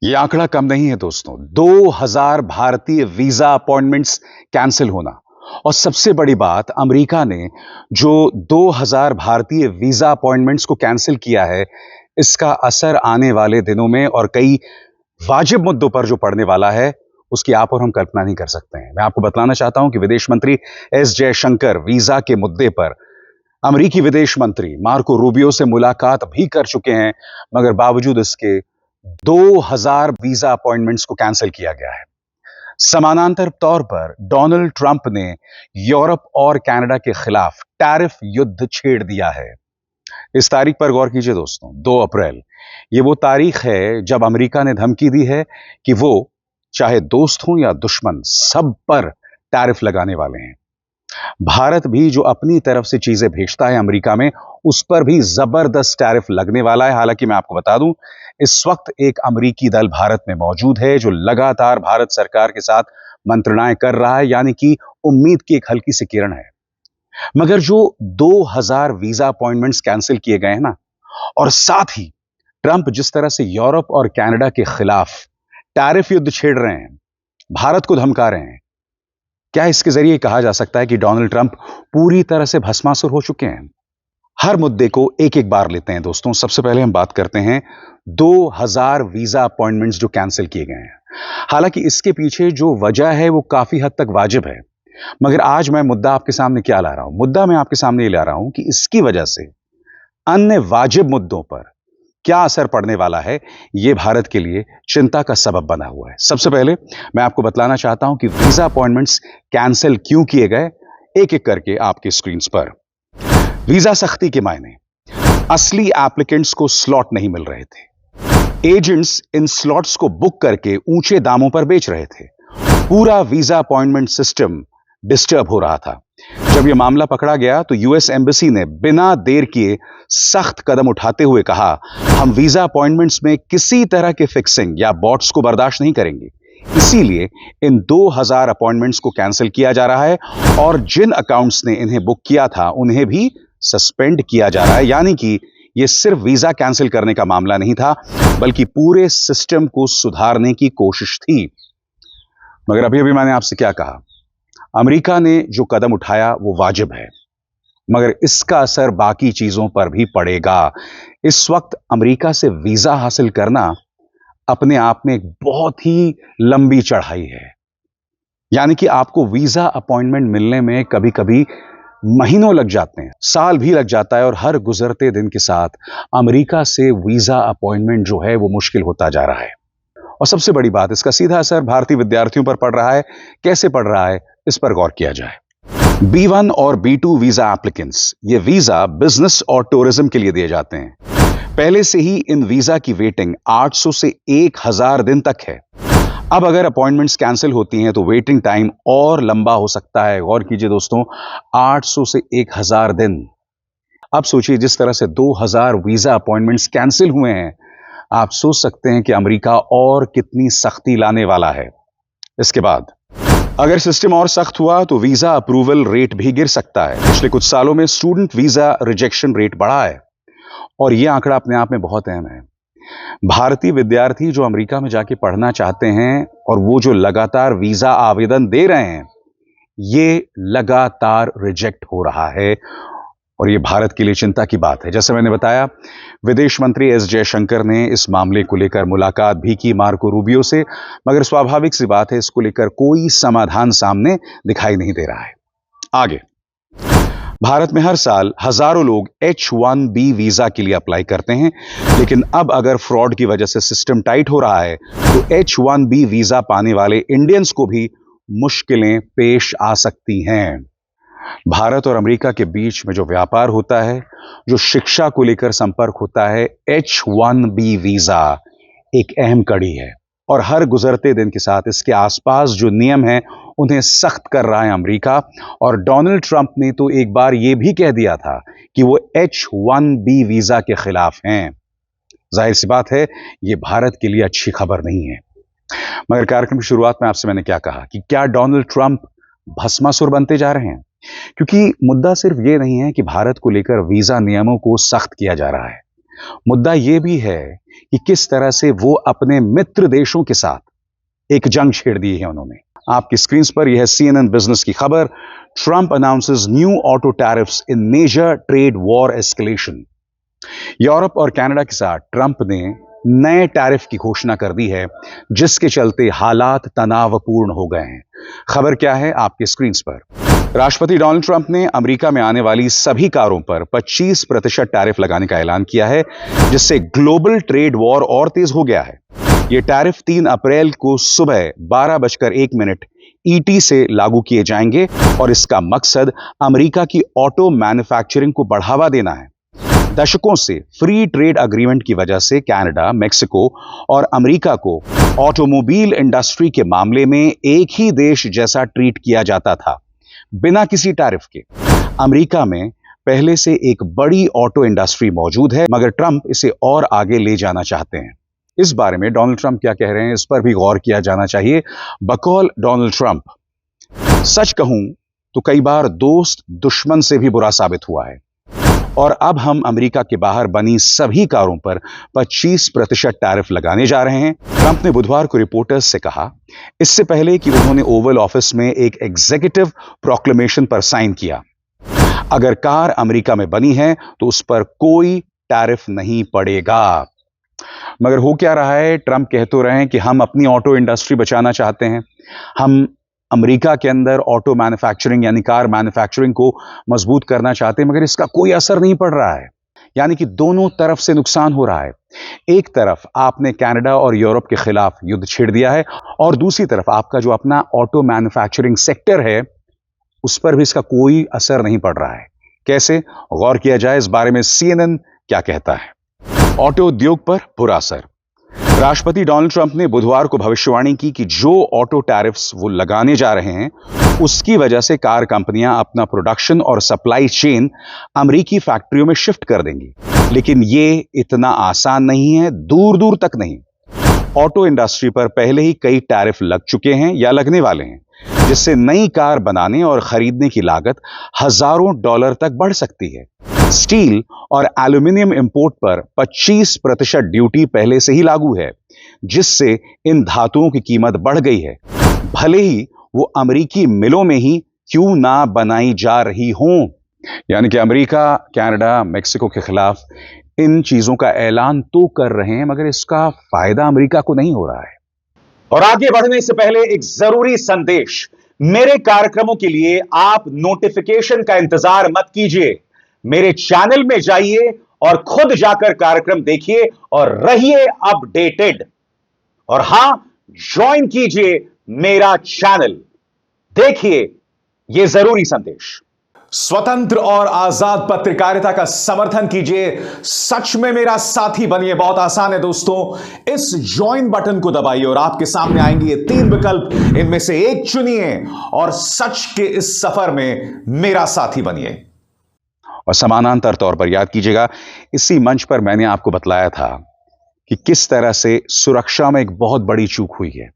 ये आंकड़ा कम नहीं है दोस्तों। 2000 भारतीय वीजा अपॉइंटमेंट्स कैंसिल होना। और सबसे बड़ी बात, अमेरिका ने जो 2000 भारतीय वीजा अपॉइंटमेंट्स को कैंसिल किया है, इसका असर आने वाले दिनों में और कई वाजिब मुद्दों पर जो पड़ने वाला है, उसकी आप और हम कल्पना नहीं कर सकते हैं। मैं आपको बतलाना चाहता हूं कि विदेश मंत्री एस जयशंकर वीजा के मुद्दे पर अमेरिकी विदेश मंत्री मार्को रूबियो से मुलाकात भी कर चुके हैं, मगर बावजूद इसके 2000 वीजा अपॉइंटमेंट्स को कैंसिल किया गया है। समानांतर तौर पर डोनाल्ड ट्रंप ने यूरोप और कनाडा के खिलाफ टैरिफ युद्ध छेड़ दिया है। इस तारीख पर गौर कीजिए दोस्तों, 2 अप्रैल। ये वो तारीख है जब अमेरिका ने धमकी दी है कि वो चाहे दोस्त हों या दुश्मन, सब पर टैरिफ लगाने वाले हैं। भारत भी जो अपनी तरफ से चीजें भेजता है अमेरिका में, उस पर भी जबरदस्त टैरिफ लगने वाला है। हालांकि मैं आपको बता दूं, इस वक्त एक अमेरिकी दल भारत में मौजूद है जो लगातार भारत सरकार के साथ मंत्रणाएं कर रहा है, यानी कि उम्मीद की एक हल्की सी किरण है। मगर जो 2000 वीजा अपॉइंटमेंट्स कैंसिल किए गए हैं ना, और साथ ही ट्रंप जिस तरह से यूरोप और कनाडा के खिलाफ टैरिफ युद्ध छेड़ रहे हैं, भारत को धमका रहे हैं, क्या इसके जरिए कहा जा सकता है कि डोनाल्ड ट्रंप पूरी तरह से भस्मासुर हो चुके हैं? हर मुद्दे को एक एक बार लेते हैं दोस्तों। सबसे पहले हम बात करते हैं 2000 वीजा अपॉइंटमेंट्स जो कैंसिल किए गए हैं। हालांकि इसके पीछे जो वजह है वो काफी हद तक वाजिब है, मगर आज मैं मुद्दा आपके सामने क्या ला रहा हूं? मुद्दा मैं आपके सामने ये ला रहा हूं कि इसकी वजह से अन्य वाजिब मुद्दों पर क्या असर पड़ने वाला है, यह भारत के लिए चिंता का सबब बना हुआ है। सबसे पहले मैं आपको बतलाना चाहता हूं कि वीजा अपॉइंटमेंट्स कैंसिल क्यों किए गए, एक एक करके आपके स्क्रीन पर। वीजा सख्ती के मायने, असली एप्लीकेंट्स को स्लॉट नहीं मिल रहे थे। एजेंट्स इन स्लॉट्स को बुक करके ऊंचे दामों पर बेच रहे थे। पूरा वीजा अपॉइंटमेंट सिस्टम डिस्टर्ब हो रहा था। जब यह मामला पकड़ा गया तो यूएस एम्बेसी ने बिना देर किए सख्त कदम उठाते हुए कहा, हम वीजा अपॉइंटमेंट्स में किसी तरह के फिक्सिंग या बॉट्स को बर्दाश्त नहीं करेंगे। इसीलिए इन 2000 अपॉइंटमेंट्स को कैंसिल किया जा रहा है और जिन अकाउंट्स ने इन्हें बुक किया था उन्हें भी सस्पेंड किया जा रहा है। यानी कि यह सिर्फ वीजा कैंसिल करने का मामला नहीं था, बल्कि पूरे सिस्टम को सुधारने की कोशिश थी। मगर अभी अभी मैंने आपसे क्या कहा, अमेरिका ने जो कदम उठाया वो वाजिब है, मगर इसका असर बाकी चीजों पर भी पड़ेगा। इस वक्त अमेरिका से वीजा हासिल करना अपने आप में एक बहुत ही लंबी चढ़ाई है। यानी कि आपको वीजा अपॉइंटमेंट मिलने में कभी कभी महीनों लग जाते हैं, साल भी लग जाता है, और हर गुजरते दिन के साथ अमेरिका से वीजा अपॉइंटमेंट जो है वो मुश्किल होता जा रहा है। और सबसे बड़ी बात, इसका सीधा असर भारतीय विद्यार्थियों पर पड़ रहा है। कैसे पड़ रहा है, इस पर गौर किया जाए। B1 और B2 वीजा एप्लीकेंट्स, ये वीजा बिजनेस और टूरिज्म के लिए दिए जाते हैं। पहले से ही इन वीजा की वेटिंग 800 से 1000 दिन तक है। अब अगर अपॉइंटमेंट्स कैंसिल होती हैं तो वेटिंग टाइम और लंबा हो सकता है। गौर कीजिए दोस्तों, 800 से 1000 दिन। अब सोचिए, जिस तरह से 2000 वीजा अपॉइंटमेंट्स कैंसिल हुए हैं, आप सोच सकते हैं कि अमेरिका और कितनी सख्ती लाने वाला है। इसके बाद अगर सिस्टम और सख्त हुआ तो वीजा अप्रूवल रेट भी गिर सकता है। पिछले कुछ सालों में स्टूडेंट वीजा रिजेक्शन रेट बढ़ा है, और यह आंकड़ा अपने आप में बहुत अहम है। भारतीय विद्यार्थी जो अमेरिका में जाके पढ़ना चाहते हैं और वो जो लगातार वीजा आवेदन दे रहे हैं, ये लगातार रिजेक्ट हो रहा है, और ये भारत के लिए चिंता की बात है। जैसे मैंने बताया, विदेश मंत्री एस जयशंकर ने इस मामले को लेकर मुलाकात भी की मार्को रूबियो से, मगर स्वाभाविक सी बात है, इसको लेकर कोई समाधान सामने दिखाई नहीं दे रहा है। आगे, भारत में हर साल हजारों लोग H1B वीजा के लिए अप्लाई करते हैं, लेकिन अब अगर फ्रॉड की वजह से सिस्टम टाइट हो रहा है तो H1B वीजा पाने वाले इंडियंस को भी मुश्किलें पेश आ सकती हैं। भारत और अमेरिका के बीच में जो व्यापार होता है, जो शिक्षा को लेकर संपर्क होता है, H1B वीजा एक अहम कड़ी है, और हर गुजरते दिन के साथ इसके आसपास जो नियम हैं उन्हें सख्त कर रहा है अमेरिका। और डोनाल्ड ट्रंप ने तो एक बार यह भी कह दिया था कि वो H1B वीजा के खिलाफ हैं। जाहिर सी बात है, यह भारत के लिए अच्छी खबर नहीं है। मगर कार्यक्रम की शुरुआत में आपसे मैंने क्या कहा कि क्या डोनाल्ड ट्रंप भस्मासुर बनते जा रहे हैं? क्योंकि मुद्दा सिर्फ ये नहीं है कि भारत को लेकर वीजा नियमों को सख्त किया जा रहा है, मुद्दा यह भी है कि किस तरह से वो अपने मित्र देशों के साथ एक जंग छेड़ दी है उन्होंने। आपकी स्क्रीन पर यह है CNN बिजनेस की खबर। Trump announces new auto tariffs in major trade war escalation. Europe और कनाडा के साथ ट्रंप ने नए टैरिफ की घोषणा कर दी है, जिसके चलते हालात तनावपूर्ण हो गए हैं। खबर क्या है आपकी स्क्रीन पर। राष्ट्रपति डोनाल्ड ट्रंप ने अमेरिका में आने वाली सभी कारों पर 25% टैरिफ लगाने का ऐलान किया है, जिससे ग्लोबल ट्रेड वॉर और तेज हो गया है। यह टैरिफ 3 अप्रैल को सुबह 12:01 ET से लागू किए जाएंगे और इसका मकसद अमेरिका की ऑटो मैन्युफैक्चरिंग को बढ़ावा देना है। दशकों से फ्री ट्रेड अग्रीमेंट की वजह से कनाडा, मेक्सिको और अमेरिका को ऑटोमोबाइल इंडस्ट्री के मामले में एक ही देश जैसा ट्रीट किया जाता था, बिना किसी टैरिफ के। अमेरिका में पहले से एक बड़ी ऑटो इंडस्ट्री मौजूद है, मगर ट्रंप इसे और आगे ले जाना चाहते हैं। इस बारे में डोनाल्ड ट्रंप क्या कह रहे हैं, इस पर भी गौर किया जाना चाहिए। बकौल डोनाल्ड ट्रंप, सच कहूं तो कई बार दोस्त दुश्मन से भी बुरा साबित हुआ है और अब हम अमेरिका के बाहर बनी सभी कारों पर 25% टैरिफ लगाने जा रहे हैं। ट्रंप ने बुधवार को रिपोर्टर्स से कहा, इससे पहले कि उन्होंने ओवल ऑफिस में एक एग्जीक्यूटिव प्रोक्लेमेशन पर साइन किया। अगर कार अमेरिका में बनी है तो उस पर कोई टैरिफ नहीं पड़ेगा। मगर हो क्या रहा है, ट्रंप कह तो रहे हैं कि हम अपनी ऑटो इंडस्ट्री बचाना चाहते हैं, हम अमेरिका के अंदर ऑटो मैन्युफैक्चरिंग यानी कार मैन्युफैक्चरिंग को मजबूत करना चाहते हैं, मगर इसका कोई असर नहीं पड़ रहा है। यानी कि दोनों तरफ से नुकसान हो रहा है। एक तरफ आपने कनाडा और यूरोप के खिलाफ युद्ध छेड़ दिया है और दूसरी तरफ आपका जो अपना ऑटो मैन्युफैक्चरिंग सेक्टर है उस पर भी इसका कोई असर नहीं पड़ रहा है। कैसे, गौर किया जाए इस बारे में CNN क्या कहता है। ऑटो उद्योग पर बुरा असर। राष्ट्रपति डोनाल्ड ट्रंप ने बुधवार को भविष्यवाणी की कि जो ऑटो टैरिफ्स वो लगाने जा रहे हैं उसकी वजह से कार कंपनियां अपना प्रोडक्शन और सप्लाई चेन अमेरिकी फैक्ट्रियों में शिफ्ट कर देंगी। लेकिन ये इतना आसान नहीं है, दूर दूर तक नहीं। ऑटो इंडस्ट्री पर पहले ही कई टैरिफ लग चुके हैं या लगने वाले हैं, जिससे नई कार बनाने और खरीदने की लागत हजारों डॉलर तक बढ़ सकती है। स्टील और एल्यूमिनियम इंपोर्ट पर 25% ड्यूटी पहले से ही लागू है, जिससे इन धातुओं की कीमत बढ़ गई है, भले ही वो अमेरिकी मिलों में ही क्यों ना बनाई जा रही हों। यानी कि अमेरिका, कनाडा, मेक्सिको के खिलाफ इन चीजों का ऐलान तो कर रहे हैं, मगर इसका फायदा अमेरिका को नहीं हो रहा है। और आगे बढ़ने से पहले एक जरूरी संदेश। मेरे कार्यक्रमों के लिए आप नोटिफिकेशन का इंतजार मत कीजिए, मेरे चैनल में जाइए और खुद जाकर कार्यक्रम देखिए और रहिए अपडेटेड। और हां, ज्वाइन कीजिए मेरा चैनल, देखिए यह जरूरी संदेश। स्वतंत्र और आजाद पत्रकारिता का समर्थन कीजिए, सच में मेरा साथी बनिए। बहुत आसान है दोस्तों, इस ज्वाइन बटन को दबाइए और आपके सामने आएंगे ये 3 विकल्प, इनमें से एक चुनिए और सच के इस सफर में मेरा साथी बनिए। और समानांतर तौर पर याद कीजिएगा, इसी मंच पर मैंने आपको बतलाया था कि किस तरह से सुरक्षा में एक बहुत बड़ी चूक हुई है।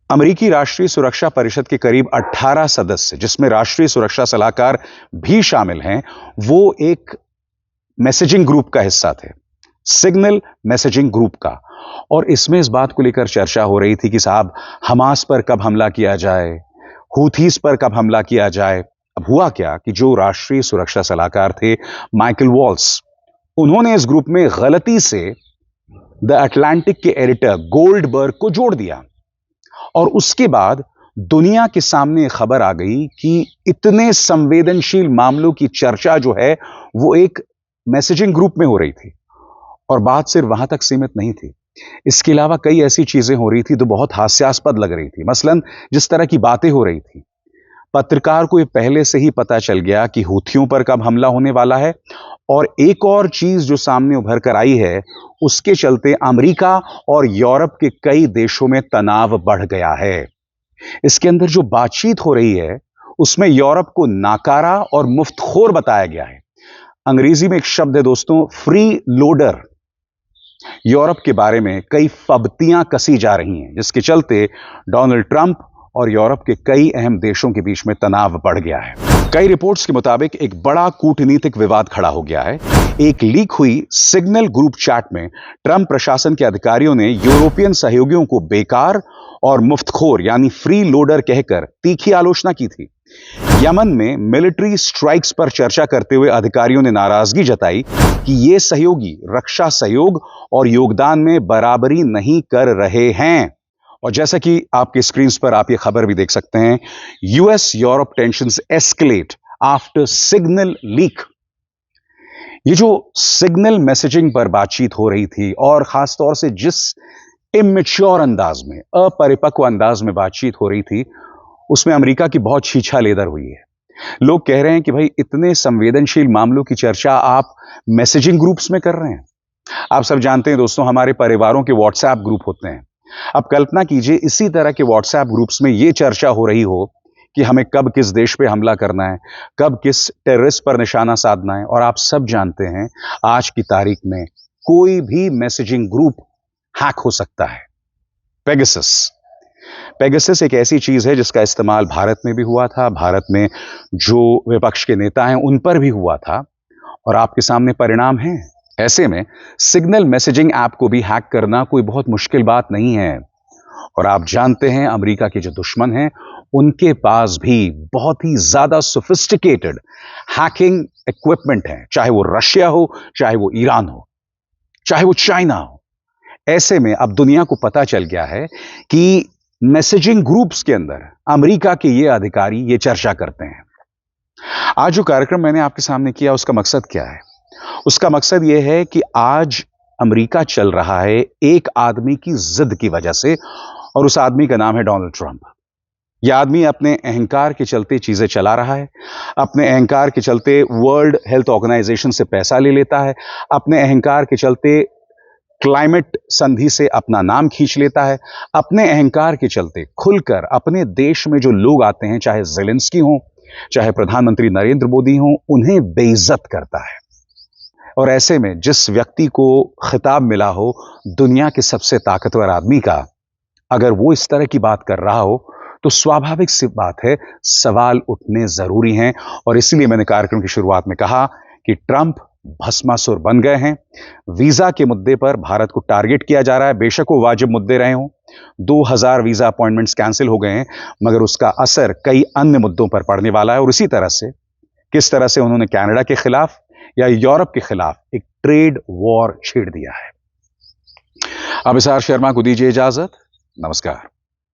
अमेरिकी राष्ट्रीय सुरक्षा परिषद के करीब 18 सदस्य, जिसमें राष्ट्रीय सुरक्षा सलाहकार भी शामिल हैं, वो एक मैसेजिंग ग्रुप का हिस्सा थे, सिग्नल मैसेजिंग ग्रुप का। और इसमें इस बात को लेकर चर्चा हो रही थी कि साहब, हमास पर कब हमला किया जाए, हूथीस पर कब हमला किया जाए। अब हुआ क्या कि जो राष्ट्रीय सुरक्षा सलाहकार थे माइकल वॉल्स, उन्होंने इस ग्रुप में गलती से द अटलांटिक के एडिटर गोल्डबर्ग को जोड़ दिया और उसके बाद दुनिया के सामने खबर आ गई कि इतने संवेदनशील मामलों की चर्चा जो है वो एक मैसेजिंग ग्रुप में हो रही थी। और बात सिर्फ वहां तक सीमित नहीं थी, इसके अलावा कई ऐसी चीजें हो रही थी जो बहुत हास्यास्पद लग रही थी। मसलन जिस तरह की बातें हो रही थी, पत्रकार को ये पहले से ही पता चल गया कि हूथियों पर कब हमला होने वाला है। और एक और चीज जो सामने उभर कर आई है, उसके चलते अमेरिका और यूरोप के कई देशों में तनाव बढ़ गया है। इसके अंदर जो बातचीत हो रही है उसमें यूरोप को नाकारा और मुफ्तखोर बताया गया है। अंग्रेजी में एक शब्द है दोस्तों, फ्री लोडर। यूरोप के बारे में कई फब्तियां कसी जा रही हैं, जिसके चलते डोनाल्ड ट्रंप और यूरोप के कई अहम देशों के बीच में तनाव बढ़ गया है। कई रिपोर्ट्स के मुताबिक एक बड़ा कूटनीतिक विवाद खड़ा हो गया है। एक लीक हुई सिग्नल ग्रुप चैट में ट्रंप प्रशासन के अधिकारियों ने यूरोपियन सहयोगियों को बेकार और मुफ्तखोर यानी फ्री लोडर कहकर तीखी आलोचना की थी। यमन में मिलिट्री स्ट्राइक्स पर चर्चा करते हुए अधिकारियों ने नाराजगी जताई कि ये सहयोगी रक्षा सहयोग और योगदान में बराबरी नहीं कर रहे हैं। और जैसा कि आपके स्क्रीन पर आप ये खबर भी देख सकते हैं, US Europe tensions escalate after signal leak. ये जो सिग्नल मैसेजिंग पर बातचीत हो रही थी और खासतौर से जिस इमेच्योर अंदाज में, अपरिपक्व अंदाज में बातचीत हो रही थी, उसमें अमेरिका की बहुत छीछा-लेदर हुई है। लोग कह रहे हैं कि भाई इतने संवेदनशील मामलों की चर्चा आप मैसेजिंग ग्रुप्स में कर रहे हैं। आप सब जानते हैं दोस्तों, हमारे परिवारों के व्हाट्सएप ग्रुप होते हैं। अब कल्पना कीजिए इसी तरह के व्हाट्सएप ग्रुप्स में यह चर्चा हो रही हो कि हमें कब किस देश पे हमला करना है, कब किस टेररिस्ट पर निशाना साधना है। और आप सब जानते हैं आज की तारीख में कोई भी मैसेजिंग ग्रुप हैक हो सकता है। पेगासस एक ऐसी चीज है जिसका इस्तेमाल भारत में भी हुआ था, भारत में जो विपक्ष के नेता हैं उन पर भी हुआ था, और आपके सामने परिणाम हैं। ऐसे में सिग्नल मैसेजिंग ऐप को भी हैक करना कोई बहुत मुश्किल बात नहीं है। और आप जानते हैं अमेरिका के जो दुश्मन हैं उनके पास भी बहुत ही ज्यादा सोफिस्टिकेटेड हैकिंग इक्विपमेंट है, चाहे वो रशिया हो, चाहे वो ईरान हो, चाहे वो चाइना हो। ऐसे में अब दुनिया को पता चल गया है कि मैसेजिंग ग्रुप्स के अंदर अमेरिका के ये अधिकारी ये चर्चा करते हैं। आज जो कार्यक्रम मैंने आपके सामने किया उसका मकसद क्या है? उसका मकसद यह है कि आज अमेरिका चल रहा है एक आदमी की जिद की वजह से, और उस आदमी का नाम है डोनाल्ड ट्रंप। यह आदमी अपने अहंकार के चलते चीजें चला रहा है, अपने अहंकार के चलते वर्ल्ड हेल्थ ऑर्गेनाइजेशन से पैसा ले लेता है, अपने अहंकार के चलते क्लाइमेट संधि से अपना नाम खींच लेता है, अपने अहंकार के चलते खुलकर अपने देश में जो लोग आते हैं, चाहे ज़ेलेंस्की हो, चाहे प्रधानमंत्री नरेंद्र मोदी हो, उन्हें बेइज्जत करता है। और ऐसे में जिस व्यक्ति को खिताब मिला हो दुनिया के सबसे ताकतवर आदमी का, अगर वो इस तरह की बात कर रहा हो तो स्वाभाविक सी बात है सवाल उठने जरूरी हैं। और इसलिए मैंने कार्यक्रम की शुरुआत में कहा कि ट्रंप भस्मासुर बन गए हैं। वीजा के मुद्दे पर भारत को टारगेट किया जा रहा है। बेशक वो वाजिब मुद्दे रहे हों, 2000 वीजा अपॉइंटमेंट्स कैंसिल हो गए हैं, मगर उसका असर कई अन्य मुद्दों पर पड़ने वाला है। और इसी तरह से किस तरह से उन्होंने कनाडा के खिलाफ या यूरोप के खिलाफ एक ट्रेड वॉर छेड़ दिया है। अब अभिसार शर्मा को दीजिए इजाजत। नमस्कार।